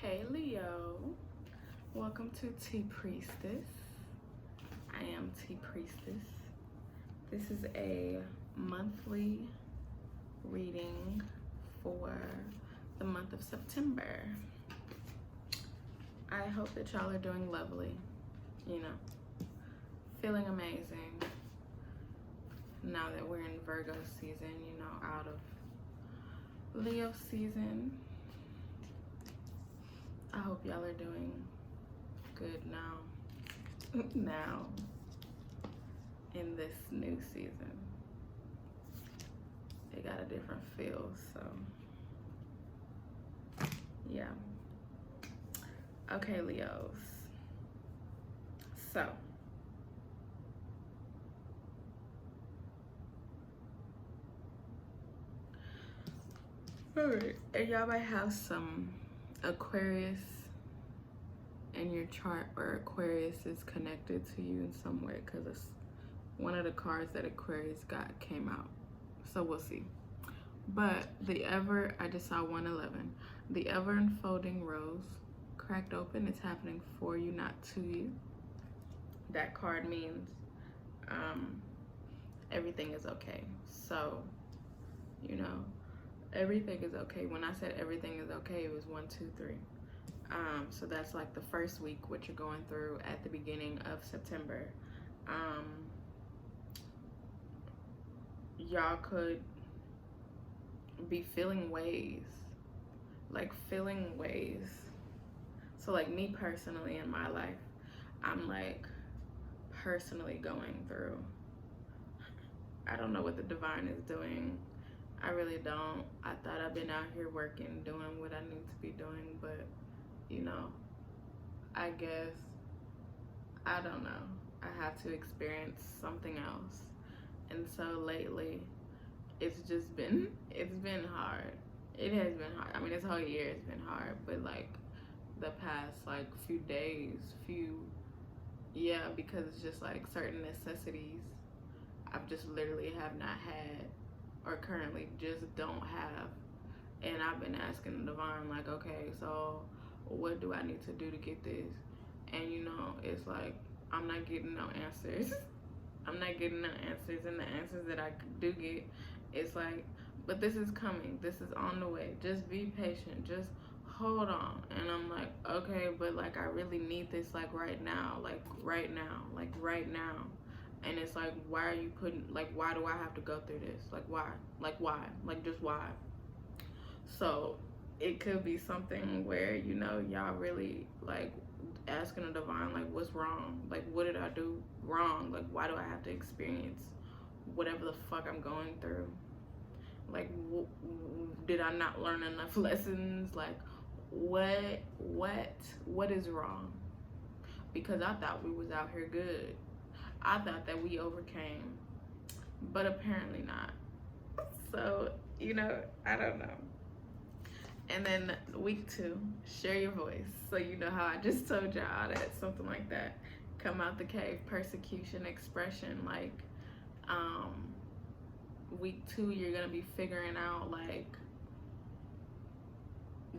Hey Leo, welcome to Tea Priestess. I am Tea Priestess. This is a monthly reading for the month of September. I hope that y'all are doing lovely, feeling amazing now that we're in Virgo season, out of Leo season. I hope y'all are doing good now in this new season. They got a different feel, so yeah. Okay, Leos. So alright, and y'all might have some Aquarius in your chart, or Aquarius is connected to you in some way, because it's one of the cards that Aquarius got came out, so we'll see. But I just saw 111. The ever unfolding rose cracked open. It's happening for you, not to you. That card means everything is okay. So everything is okay. When I said everything is okay, it was 1, 2, 3. So that's like the first week, what you're going through at the beginning of September. Y'all could be feeling ways. So like me personally in my life, I'm like personally going through, I don't know what the divine is doing. I really don't. I thought I've been out here working, doing what I need to be doing, but I guess, I don't know. I have to experience something else. And so lately, it's been hard. It has been hard. I mean, this whole year has been hard, but like the past like few days, because it's just like certain necessities I've just literally have not had, or currently just don't have. And I've been asking the divine, like, okay, so what do I need to do to get this? And it's like I'm not getting no answers. I'm not getting no answers, and the answers that I do get, it's like, but this is coming. This is on the way. Just be patient. Just hold on. And I'm like, okay, but like I really need this like right now. And it's like, why are you why do I have to go through this? Like why? Just why? So it could be something where, y'all really like asking the divine, like, what's wrong? Like, what did I do wrong? Like, why do I have to experience whatever the fuck I'm going through? Like, did I not learn enough lessons? Like, what is wrong? Because I thought we was out here good. I thought that we overcame, but apparently not. So, I don't know. And then week 2, share your voice. So how I just told y'all that something like that, come out the cave, persecution, expression. Like week 2, you're gonna be figuring out like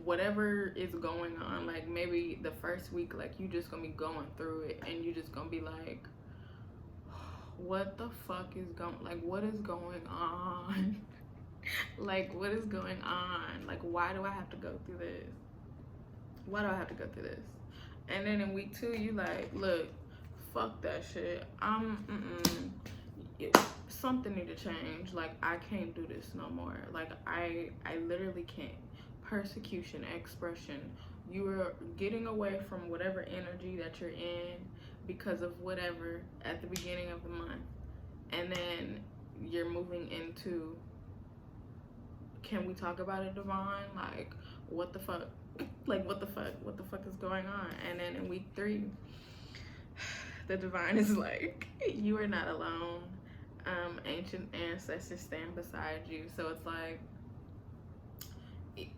whatever is going on. Like maybe the first week, like you just gonna be going through it, and you just gonna be like, what the fuck is what is going on? Like, what is going on? Like, why do I have to go through this? Why do I have to go through this? And then in week 2, you like, look, fuck that shit. Something need to change. Like, I can't do this no more. Like, I literally can't. Persecution, expression. You are getting away from whatever energy that you're in because of whatever at the beginning of the month. And then you're moving into, can we talk about it, divine? Like, what the fuck? Like, what the fuck is going on? And then in week 3, the divine is like, you are not alone. Ancient ancestors stand beside you. So it's like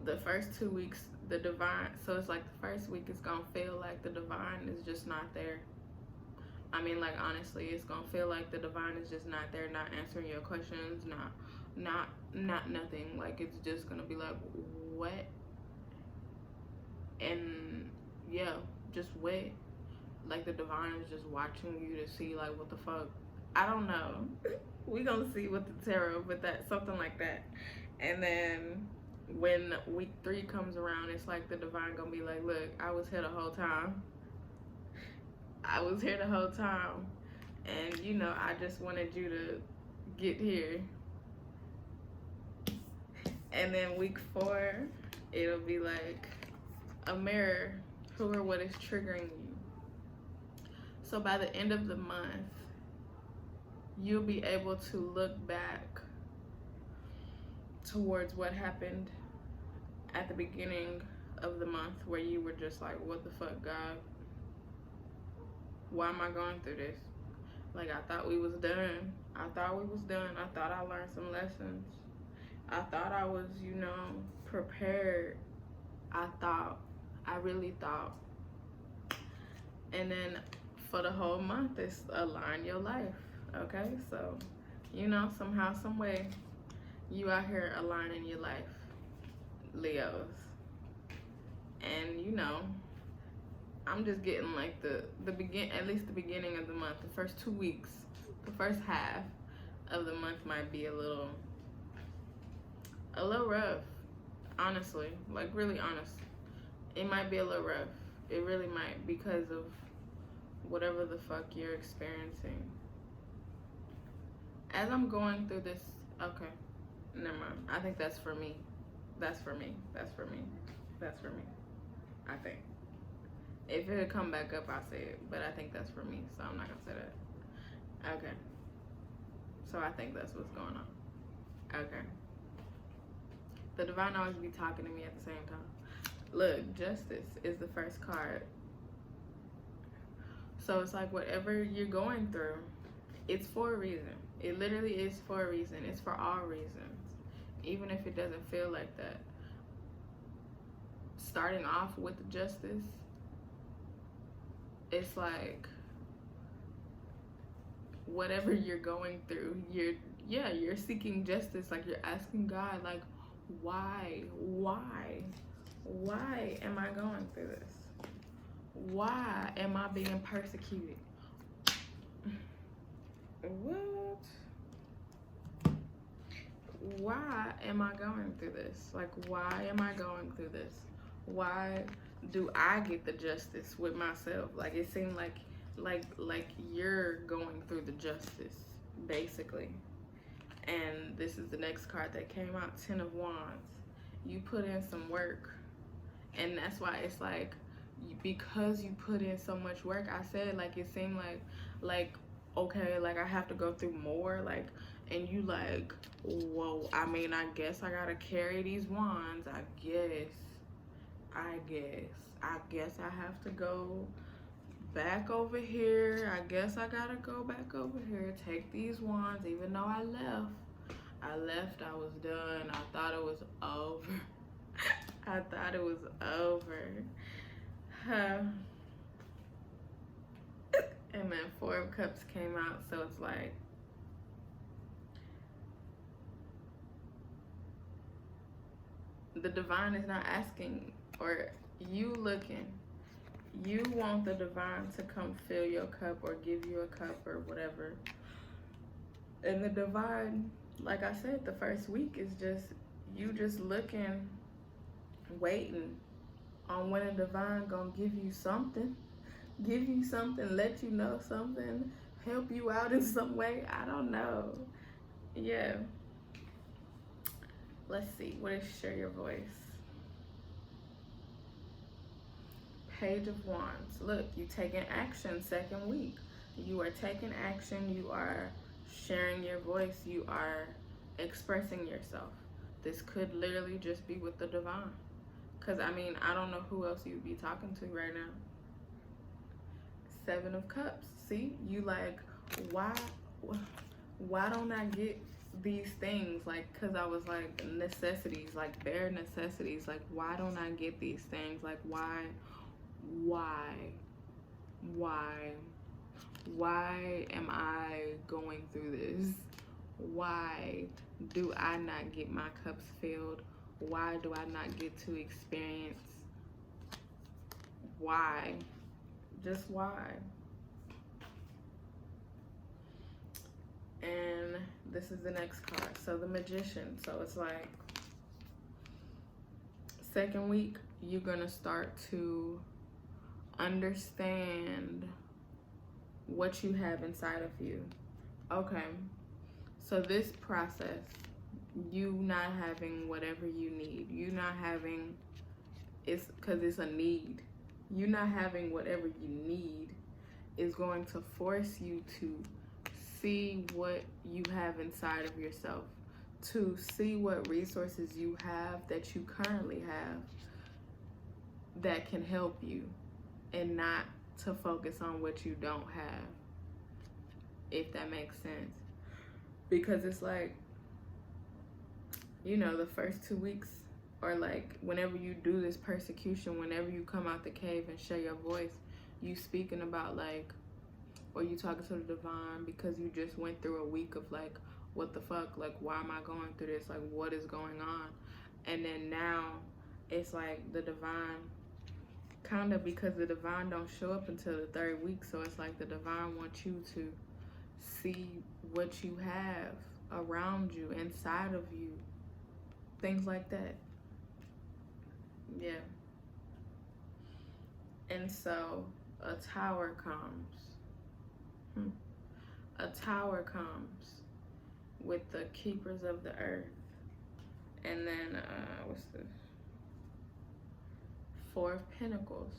the first 2 weeks, the divine, so it's like the first week is gonna feel like the divine is just not there. I mean, like, honestly, it's gonna feel like the divine is just not there, not answering your questions, not nothing. Like, it's just gonna be like, what And yeah, just wait. Like the divine is just watching you to see like what the fuck. I don't know. We gonna see with the tarot, but that something like that. And then when week 3 comes around, it's like the divine gonna be like, look, I was here the whole time. I was here the whole time. And you know, I just wanted you to get here. And then week 4, it'll be like a mirror, who or what is triggering you. So by the end of the month, you'll be able to look back towards what happened at the beginning of the month, where you were just like, what the fuck, God? Why am I going through this? Like, I thought we was done. I thought we was done. I thought I learned some lessons. I thought I was, you know, prepared. I really thought. And then for the whole month, it's align your life. Okay, so, you know, somehow, some way, you out here aligning your life, Leos. And you know, I'm just getting like at least the beginning of the month, the first 2 weeks, the first half of the month might be a little rough, honestly, like really honest. It might be a little rough. It really might, because of whatever the fuck you're experiencing. As I'm going through this, okay, never mind. I think that's for me. That's for me. That's for me. That's for me. I think. If it come back up, I'll say it. But I think that's for me, so I'm not gonna say that. Okay. So I think that's what's going on. Okay. The divine always be talking to me at the same time. Look, justice is the first card. So it's like whatever you're going through, it's for a reason. It literally is for a reason. It's for all reasons. Even if it doesn't feel like that. Starting off with the justice, it's like whatever you're going through, you're seeking justice. Like, you're asking God, like, why am I going through this? Why am I being persecuted? What? Why am I going through this? Like, why am I going through this? Why do I get the justice with myself? Like, it seemed like you're going through the justice, basically. And this is the next card that came out, 10 of Wands. You put in some work, and that's why it's like, because you put in so much work, I said, like, it seemed like okay, like I have to go through more, like, and you like, whoa, I mean, I guess I gotta carry these wands. I guess I have to go back over here. I guess I gotta go back over here, take these wands, even though I left, I was done. I thought it was over. I thought it was over. And then 4 of Cups came out, so it's like, the divine is not asking, or you looking. You want the divine to come fill your cup or give you a cup or whatever. And the divine, like I said, the first week is just you just looking, waiting on when a divine gonna give you something, let you know something, help you out in some way. I don't know. Yeah. Let's see. What is share your voice? Page of Wands. Look, you taking action, second week. You are taking action. You are sharing your voice. You are expressing yourself. This could literally just be with the divine. Because, I mean, I don't know who else you'd be talking to right now. 7 of Cups. See? You like, why don't I get these things? Like, because I was like, necessities, like bare necessities. Like, why don't I get these things? Like, why am I going through this? Why do I not get my cups filled? Why do I not get to experience why? Just why? And this is the next card. So the Magician. So it's like, second week, you're gonna start to understand what you have inside of you. Okay, so this process, you not having whatever you need, you not having, it's because it's a need, you not having whatever you need is going to force you to see what you have inside of yourself, to see what resources you have that you currently have that can help you, and not to focus on what you don't have, if that makes sense. Because it's like, you know, the first 2 weeks, or like whenever you do this persecution, whenever you come out the cave and share your voice, you speaking about like, or you talking to the divine, because you just went through a week of like, what the fuck, like, why am I going through this, like, what is going on? And then now it's like the divine, kind of, because the divine don't show up until the 3rd week, so it's like the divine wants you to see what you have around you, inside of you, things like that. Yeah. And so a tower comes. A tower comes with the keepers of the earth. And then, what's this? 4 of Pentacles.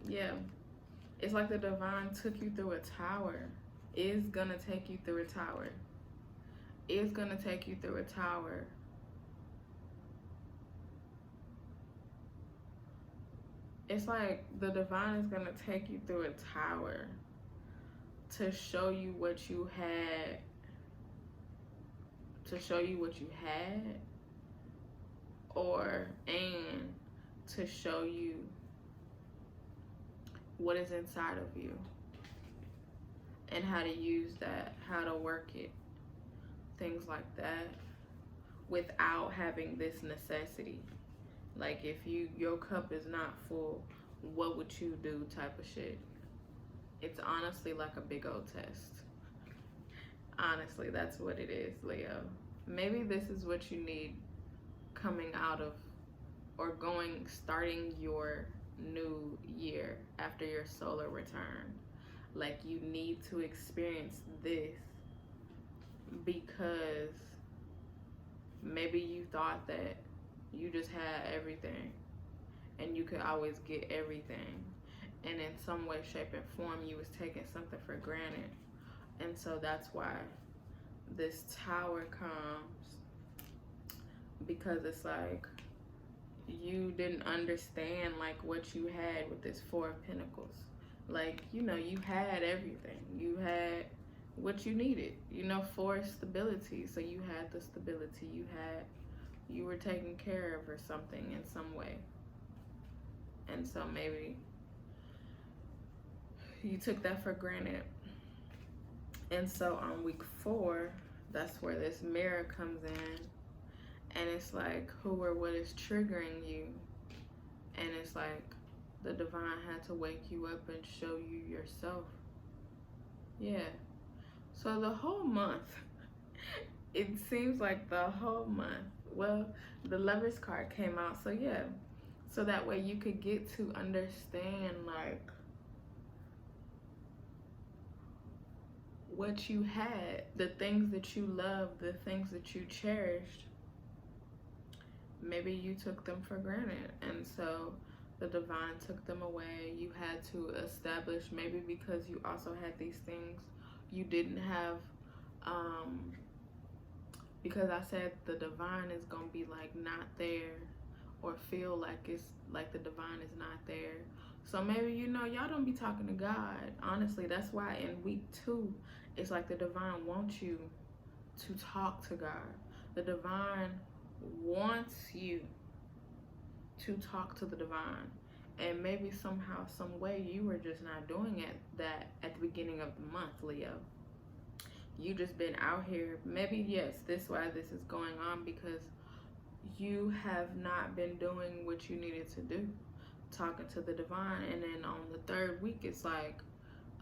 Yeah. It's like the divine took you through a tower. Is gonna take you through a tower. Is gonna take you through a tower. It's like the divine is gonna take you through a tower to show you what you had, and to show you what is inside of you and how to use that, how to work it, things like that, without having this necessity. Like, if your cup is not full, what would you do type of shit. It's honestly like a big old test. Honestly, that's what it is, Leo. Maybe this is what you need coming out of, or starting your new year after your solar return. Like, you need to experience this, because maybe you thought that you just had everything and you could always get everything, and in some way, shape, and form you was taking something for granted. And so that's why this tower comes, because it's like you didn't understand like what you had with this 4 of Pentacles. Like, you know, you had everything. You had what you needed, you know, for stability. So you had the stability, you were taken care of or something in some way. And so maybe you took that for granted. And so on week 4, that's where this mirror comes in, and it's like, who or what is triggering you. And it's like the divine had to wake you up and show you yourself. Yeah. So the whole month, it seems like the whole month, well, the Lover's card came out, so yeah. So that way you could get to understand like what you had, the things that you loved, the things that you cherished. Maybe you took them for granted, and so the divine took them away. You had to establish, maybe because you also had these things you didn't have, because I said the divine is gonna be like not there, or feel like it's like the divine is not there. So maybe, you know, y'all don't be talking to God. Honestly, that's why in week 2, it's like the divine wants you to talk to God. The divine wants you to talk to the divine. And maybe somehow, some way, you were just not doing it that at the beginning of the month, Leo. You just been out here. Maybe, yes, this is why this is going on, because you have not been doing what you needed to do, talking to the divine. And then on the third week, it's like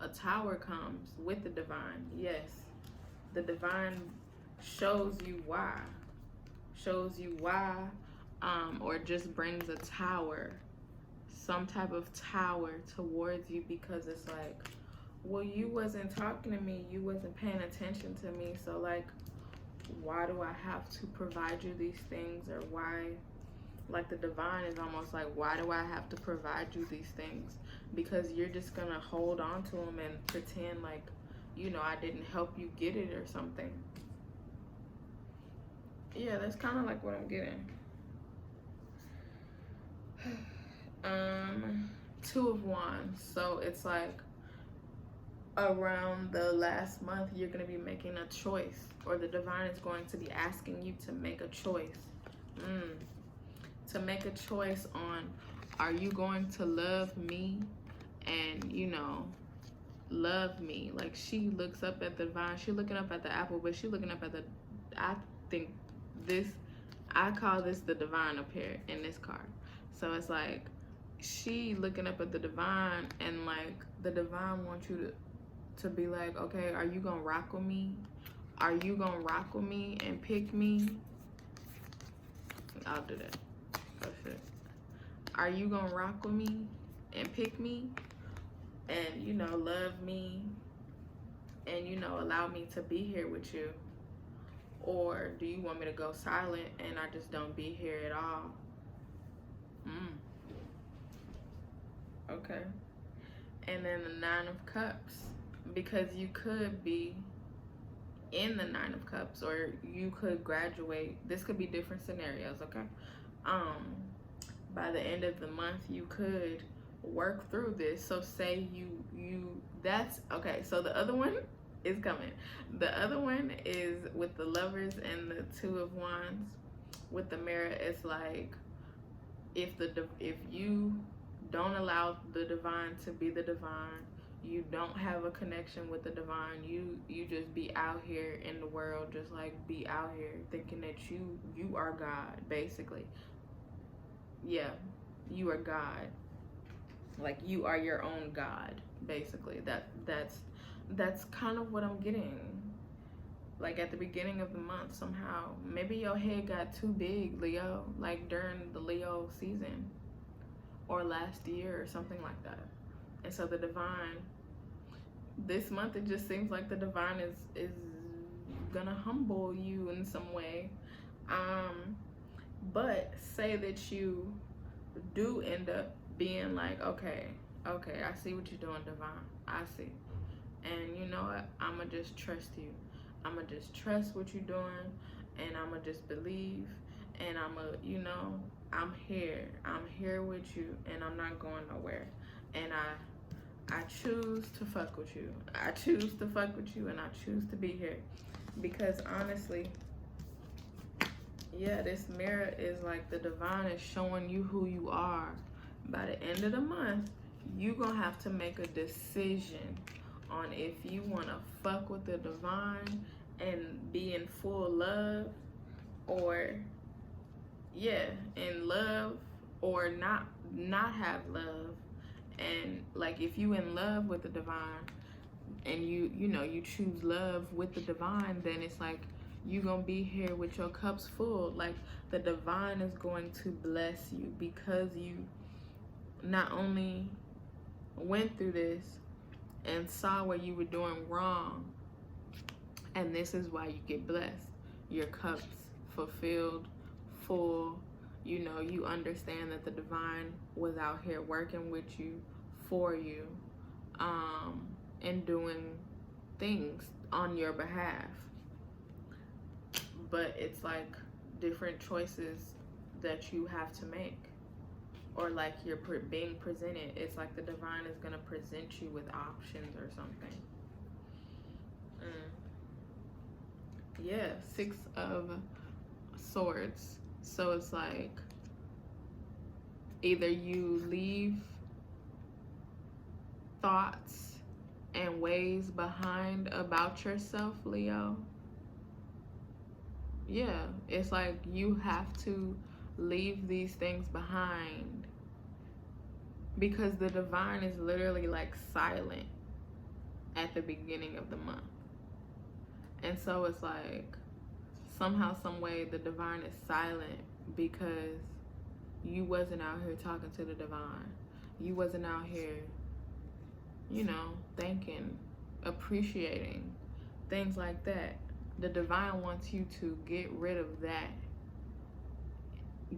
a tower comes with the divine. Yes, the divine shows you why, shows you why, or just brings a tower, some type of tower towards you, because it's like, well, you wasn't talking to me, you wasn't paying attention to me, so like, why do I have to provide you these things? Or why, like, the divine is almost like, why do I have to provide you these things? Because you're just gonna hold on to them and pretend like, you know, I didn't help you get it or something. Yeah, that's kind of like what I'm getting. Two of Wands. So it's like around the last month, you're going to be making a choice, or the divine is going to be asking you to make a choice. To make a choice on, are you going to love me and, you know, love me? Like, she looks up at the divine, she looking up at the apple, but she looking up at the, I think this, I call this the divine up here in this card. So it's like, she looking up at the divine, and like, the divine wants you to be like, okay, are you gonna rock with me? Are you gonna rock with me and pick me? I'll do that. Oh shit. Are you gonna rock with me and pick me? And, you know, love me, and, you know, allow me to be here with you? Or do you want me to go silent and I just don't be here at all? Okay. And then the Nine of Cups, because you could be in the Nine of Cups, or you could graduate. This could be different scenarios, okay? By the end of the month, you could work through this. So say that's okay. So the other one is coming. The other one is with the Lovers and the Two of Wands. With the Mirror, it's like, if you don't allow the divine to be the divine, you don't have a connection with the divine, you just be out here in the world, just like be out here thinking that you are God, basically. Yeah, you are God. Like, you are your own God, basically. That's kind of what I'm getting. Like, at the beginning of the month, somehow, maybe your head got too big, Leo, like during the Leo season or last year or something like that. And so the divine, this month, it just seems like the divine is gonna humble you in some way. But say that you do end up being like, okay, I see what you're doing, divine. I see. And you know what? I'ma just trust you. I'ma just trust what you're doing, and I'ma just believe, and I'ma, you know, I'm here with you, and I'm not going nowhere. And I choose to fuck with you. I choose to fuck with you, and I choose to be here. Because honestly, yeah, this Mirror is like, the divine is showing you who you are. By the end of the month, you gonna have to make a decision on if you want to fuck with the divine and be in full love, or in love, or not have love. And like, if you in love with the divine, and you know, you choose love with the divine, then it's like, you gonna be here with your cups full. Like, the divine is going to bless you, because you not only went through this and saw where you were doing wrong, and this is why you get blessed. Your cups fulfilled, full. You know, you understand that the divine was out here working with you, for you, and doing things on your behalf. But it's like different choices that you have to make, or like you're being presented. It's like the divine is gonna present you with options or something. Yeah, Six of Swords. So it's like, either you leave thoughts and ways behind about yourself, Leo. Yeah, it's like you have to leave these things behind because the divine is literally like silent at the beginning of the month. And so it's like somehow, some way, the divine is silent because you wasn't out here talking to the divine. You wasn't out here, you know, thanking, appreciating, things like that. The divine wants you to get rid of that.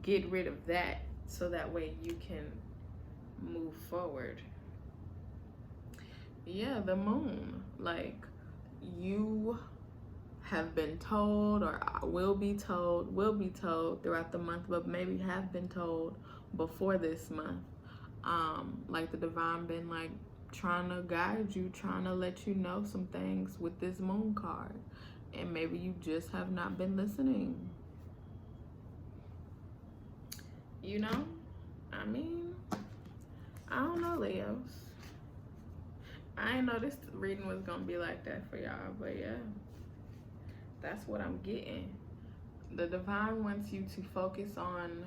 Get rid of that so that way you can move forward. Yeah, the moon. Like, you have been told or will be told throughout the month, but maybe have been told before this month. Like the divine been like trying to guide you, trying to let you know some things with this moon card. And maybe you just have not been listening. You know? I mean, I don't know, Leos. I didn't know this reading was gonna be like that for y'all, but yeah. That's what I'm getting. The divine wants you to focus on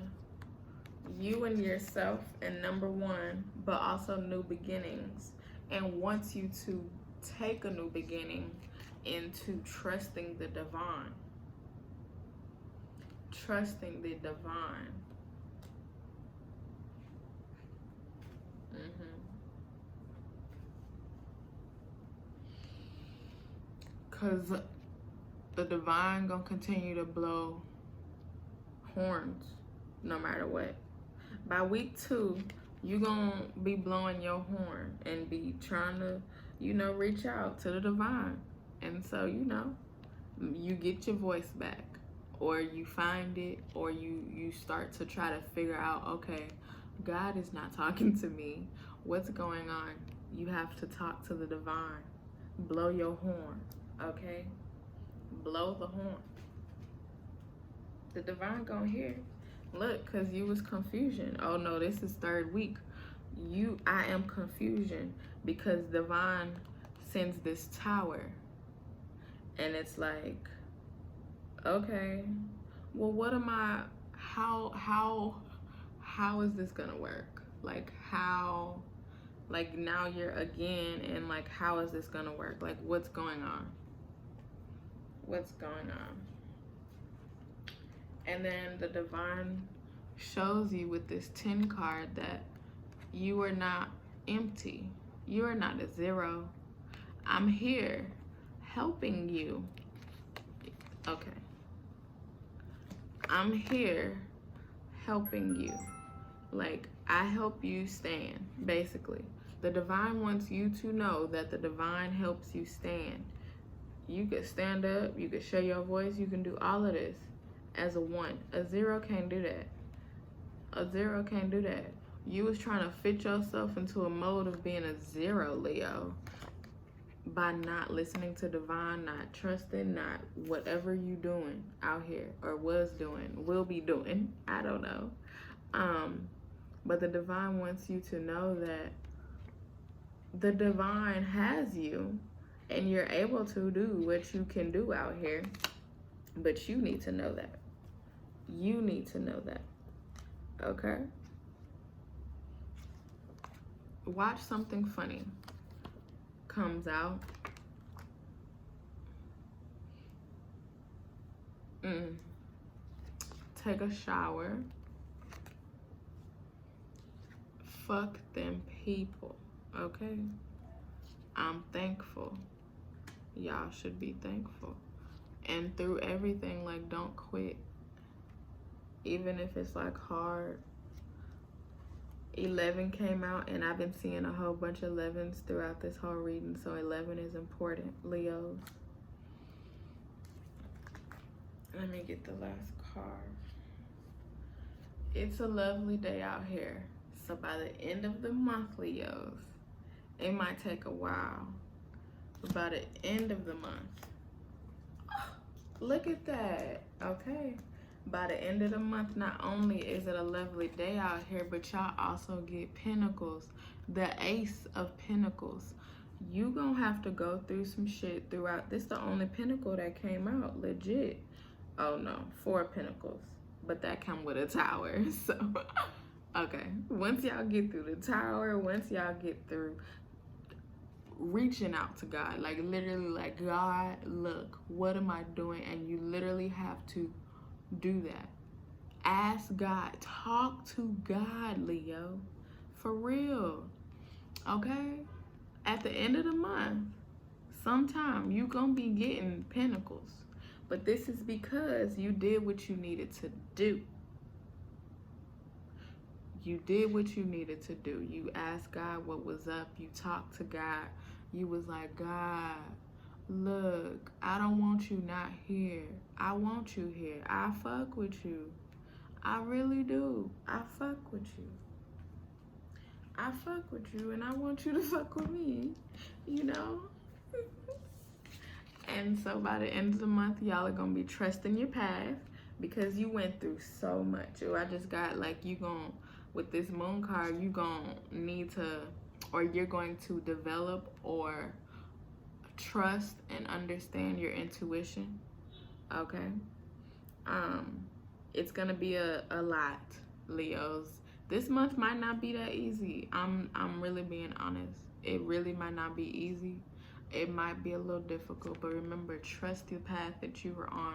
you and yourself and number one, but also new beginnings, and wants you to take a new beginning into trusting the divine. Trusting the divine. Because the divine gonna continue to blow horns no matter what. By week 2, you gonna be blowing your horn and be trying to, you know, reach out to the divine. And so, you know, you get your voice back, or you find it, or you start to try to figure out, okay, God is not talking to me. What's going on? You have to talk to the divine. Blow your horn, okay? Blow the horn. The divine gonna hear. Look, cause you was confusion. Oh no, this is 3rd week. I am confusion because divine sends this tower, and it's like, okay, well, what am I? How is this gonna work? Like how? Like now you're again, and like how is this gonna work? Like what's going on? What's going on? And then the divine shows you with this 10 card that you are not empty. You are not a zero. I'm here helping you. Okay. I'm here helping you. Like, I help you stand, basically. The divine wants you to know that the divine helps you stand. You could stand up, you could share your voice, you can do all of this as a 1. A 0 can't do that. A 0 can't do that. You was trying to fit yourself into a mode of being a 0, Leo, by not listening to divine, not trusting, not whatever you doing out here, or was doing, will be doing. I don't know. But the divine wants you to know that the divine has you, and you're able to do what you can do out here. But you need to know that. You need to know that. Okay? Watch something funny comes out. Take a shower. Fuck them people. Okay? I'm thankful. Y'all should be thankful. And through everything, like, don't quit. Even if it's like hard. 11 came out, and I've been seeing a whole bunch of 11s throughout this whole reading, so 11 is important, Leos. Let me get the last card. It's a lovely day out here. So by the end of the month, Leos, it might take a while, but by the end of the month, look at that, okay? By the end of the month, not only is it a lovely day out here, but y'all also get Pentacles, the Ace of Pentacles. You gonna have to go through some shit throughout. This the only Pentacle that came out, legit. Oh no, 4 of Pentacles. But that come with a tower. So, okay. Once y'all get through the tower, once y'all get through reaching out to God, like literally like, God, look, what am I doing? And you literally have to do that. Ask God. Talk to God, Leo. For real. Okay? At the end of the month, sometime you gonna be getting pentacles. But this is because you did what you needed to do. You did what you needed to do. You asked God what was up. You talked to God. You was like, God, look, I don't want you not here. I want you here. I fuck with you. I really do. I fuck with you. I fuck with you and I want you to fuck with me, you know? And so by the end of the month, y'all are gonna be trusting your path because you went through so much. I just got like, you gon' with this moon card, you gon' need to, or you're going to develop or trust and understand your intuition. Okay? It's gonna be a lot, Leos. This month might not be that easy. I'm really being honest. It really might not be easy. It might be a little difficult, but remember, trust the path that you are on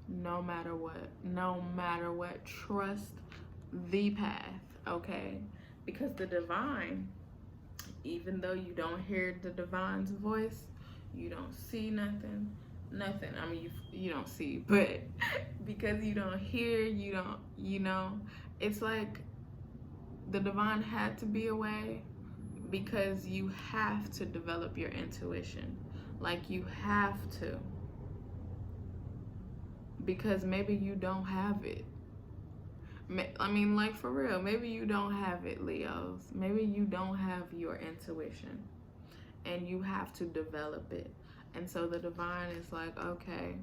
no matter what. No matter what, trust the path, okay? Because the divine, even though you don't hear the divine's voice, you don't see nothing. I mean, you don't see, but because you don't hear, you don't, you know, it's like the divine had to be away because you have to develop your intuition. Like, you have to. Because maybe you don't have it. I mean, like, for real, maybe you don't have it, Leos. Maybe you don't have your intuition and you have to develop it. And so the divine is like, okay,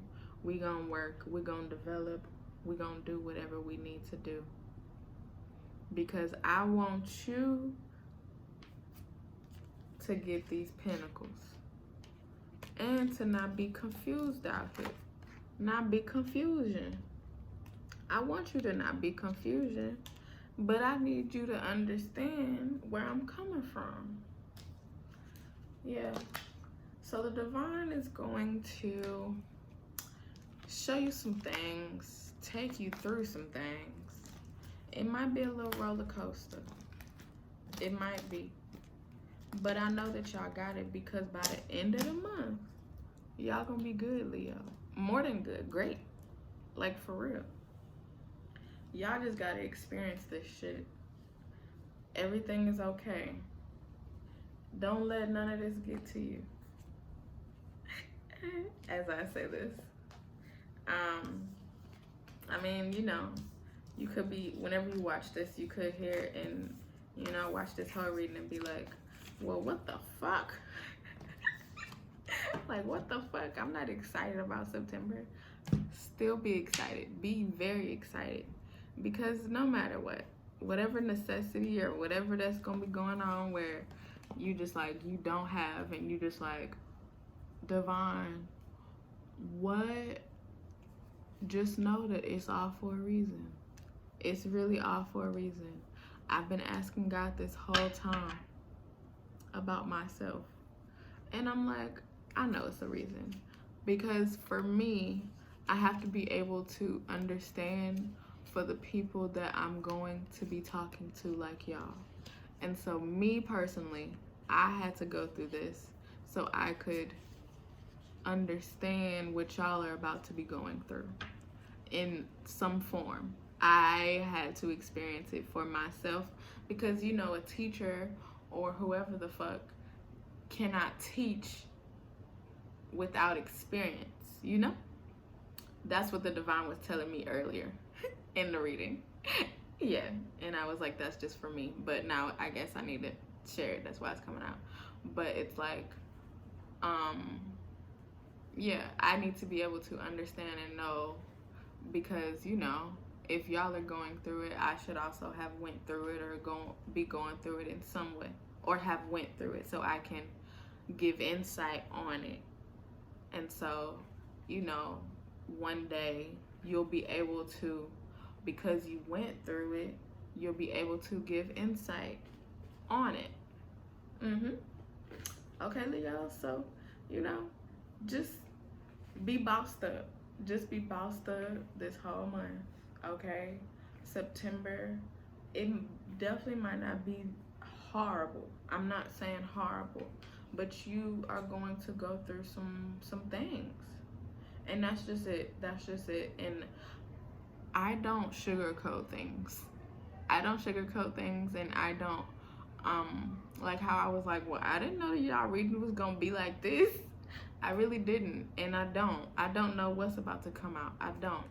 we gonna work, we gonna develop, we gonna do whatever we need to do. Because I want you to get these pentacles and to not be confused out here. Not be confusion. I want you to not be confusion, but I need you to understand where I'm coming from. Yeah. So the divine is going to show you some things, take you through some things. It might be a little roller coaster. It might be. But I know that y'all got it because by the end of the month, y'all gonna be good, Leo. More than good, great. Like, for real. Y'all just gotta experience this shit. Everything is okay. Don't let none of this get to you. As I say this. I mean, you know, you could be, whenever you watch this, you could hear and, you know, watch this whole reading and be like, well, what the fuck? Like, what the fuck? I'm not excited about September. Still be excited. Be very excited. Because no matter what, whatever necessity or whatever that's gonna be going on where you just like, you don't have and you just like, divine, what? Just know that it's all for a reason. It's really all for a reason. I've been asking God this whole time about myself. And I'm like, I know it's a reason. Because for me, I have to be able to understand for the people that I'm going to be talking to, like y'all. And so me personally, I had to go through this so I could understand what y'all are about to be going through in some form. I had to experience it for myself because, you know, a teacher or whoever the fuck cannot teach without experience, you know? That's what the divine was telling me earlier in the reading. Yeah, and I was like, that's just for me. But now I guess I need to share it. That's why it's coming out. But it's like, yeah, I need to be able to understand and know because, you know, if y'all are going through it, I should also have went through it or be going through it in some way or have went through it so I can give insight on it. And so, you know, one day you'll be able to, because you went through it, you'll be able to give insight on it. Okay, Leo, so, just be bossed up. Just be bossed up this whole month, okay? September, it definitely might not be horrible. I'm not saying horrible, but you are going to go through some things. And that's just it. That's just it. And I don't sugarcoat things. And I don't like how I was like, well, I didn't know that y'all reading was gonna be like this. I really didn't, and I don't know what's about to come out. I don't,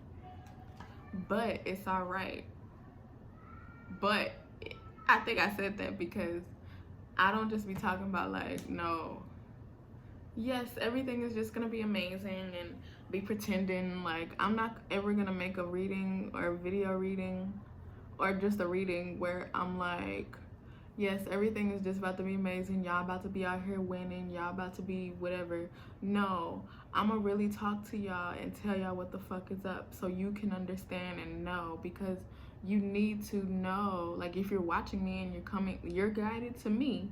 but it's all right. But I think I said that because I don't just be talking about like, no, yes, everything is just gonna be amazing and be pretending. Like, I'm not ever gonna make a reading or a video reading or just a reading where I'm like, yes, everything is just about to be amazing. Y'all about to be out here winning. Y'all about to be whatever. No, I'm going to really talk to y'all and tell y'all what the fuck is up so you can understand and know, because you need to know. Like, if you're watching me and you're guided to me,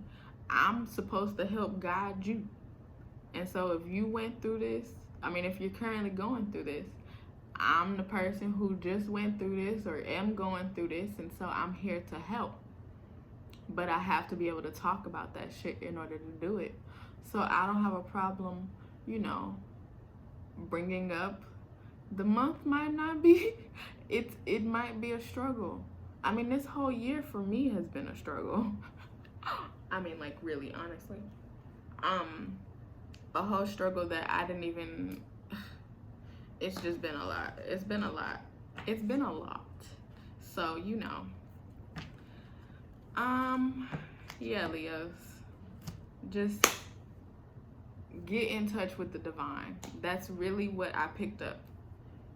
I'm supposed to help guide you. And so if you went through this, if you're currently going through this, I'm the person who just went through this or am going through this, and so I'm here to help. But I have to be able to talk about that shit in order to do it. So I don't have a problem, bringing up. The month might not be, it might be a struggle. This whole year for me has been a struggle. Like, really, honestly. A whole struggle that I didn't even, it's just been a lot. It's been a lot. So, yeah, Leos, just get in touch with the divine. That's really what I picked up.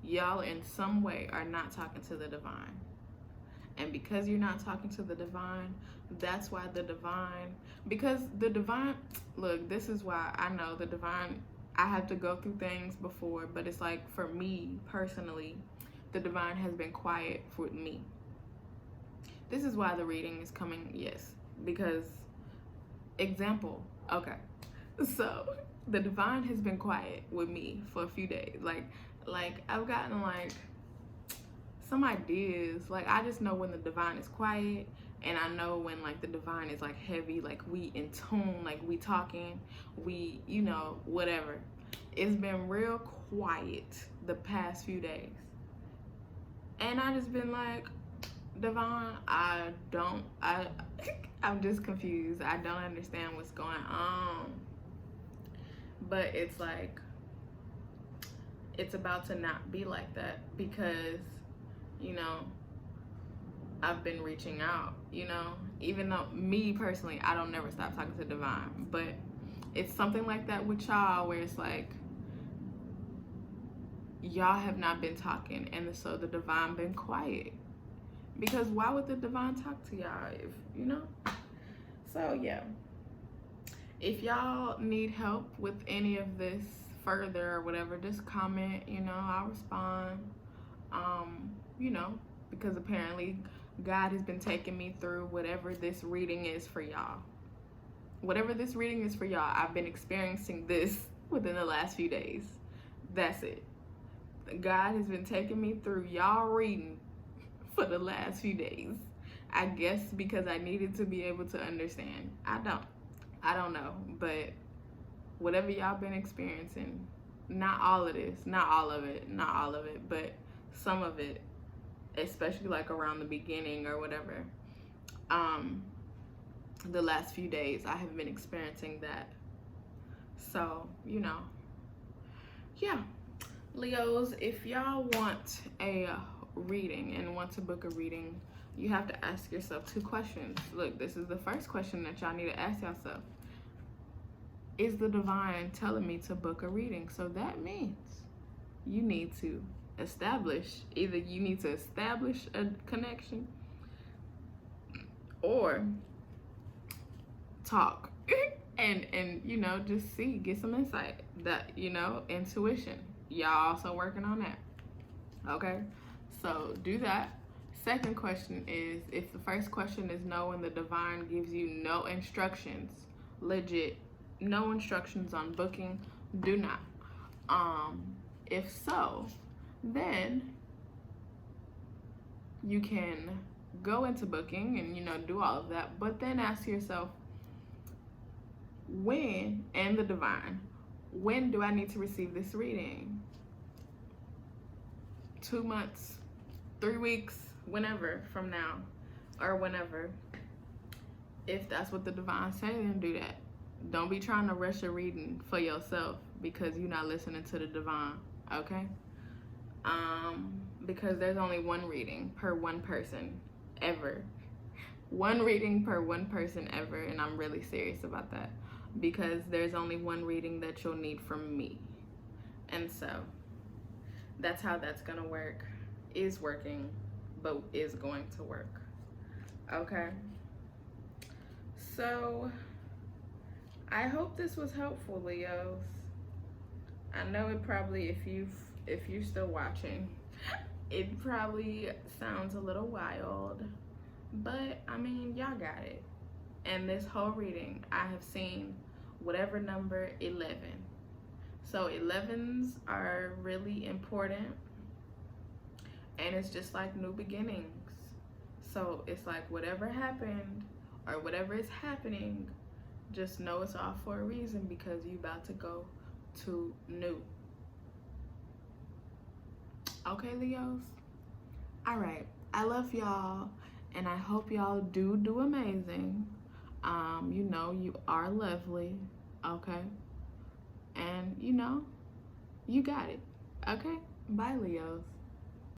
Y'all in some way are not talking to the divine. And because you're not talking to the divine, that's why because the divine, look, this is why I know the divine, I have to go through things before, but it's like, for me personally, the divine has been quiet for me. This is why the reading is coming, yes, because, example, okay, so the divine has been quiet with me for a few days. Like I've gotten like some ideas. Like, I just know when the divine is quiet, and I know when like the divine is like heavy, like we in tune, like we talking, we, whatever. It's been real quiet the past few days. And I just been like, divine, I'm just confused. I don't understand what's going on. But it's like, it's about to not be like that, because, I've been reaching out, even though me personally, I don't never stop talking to divine, but it's something like that with y'all where it's like, y'all have not been talking, and so the divine been quiet. Because why would the divine talk to y'all if, So, yeah. If y'all need help with any of this further or whatever, just comment, I'll respond. Because apparently God has been taking me through whatever this reading is for y'all. Whatever this reading is for y'all, I've been experiencing this within the last few days. That's it. God has been taking me through y'all reading for the last few days. I guess because I needed to be able to understand. I don't know, but whatever y'all been experiencing, not all of this, not all of it, but some of it, especially like around the beginning or whatever, the last few days I have been experiencing that. So, yeah. Leos, if y'all want a reading and want to book a reading, you have to ask yourself 2 questions. Look, this is the first question that y'all need to ask yourself. Is the divine telling me to book a reading? So that means you need to establish a connection or talk and just get some insight, that intuition. Y'all also working on that. Okay, so do that. Second question is, if the first question is no and the divine gives you no instructions, legit, no instructions on booking, do not. If so, then you can go into booking and do all of that, but then ask yourself, when, and the divine, when do I need to receive this reading? 2 months, 3 weeks, whenever from now, or whenever. If that's what the divine say, then do that. Don't be trying to rush a reading for yourself because you're not listening to the divine, okay? Because there's only one reading per one person ever. One reading per one person ever, and I'm really serious about that because there's only one reading that you'll need from me. And so that's how that's gonna work. Is working, but is going to work. Okay? So I hope this was helpful, Leos. I know it probably, if you're still watching, it probably sounds a little wild, but I mean, y'all got it. And this whole reading, I have seen whatever number 11. So 11s are really important, and it's just like new beginnings. So it's like whatever happened or whatever is happening, just know it's all for a reason because you about to go to new. Okay, Leos? All right. I love y'all, and I hope y'all do amazing. You are lovely, okay? And you got it. Okay? Bye, Leos.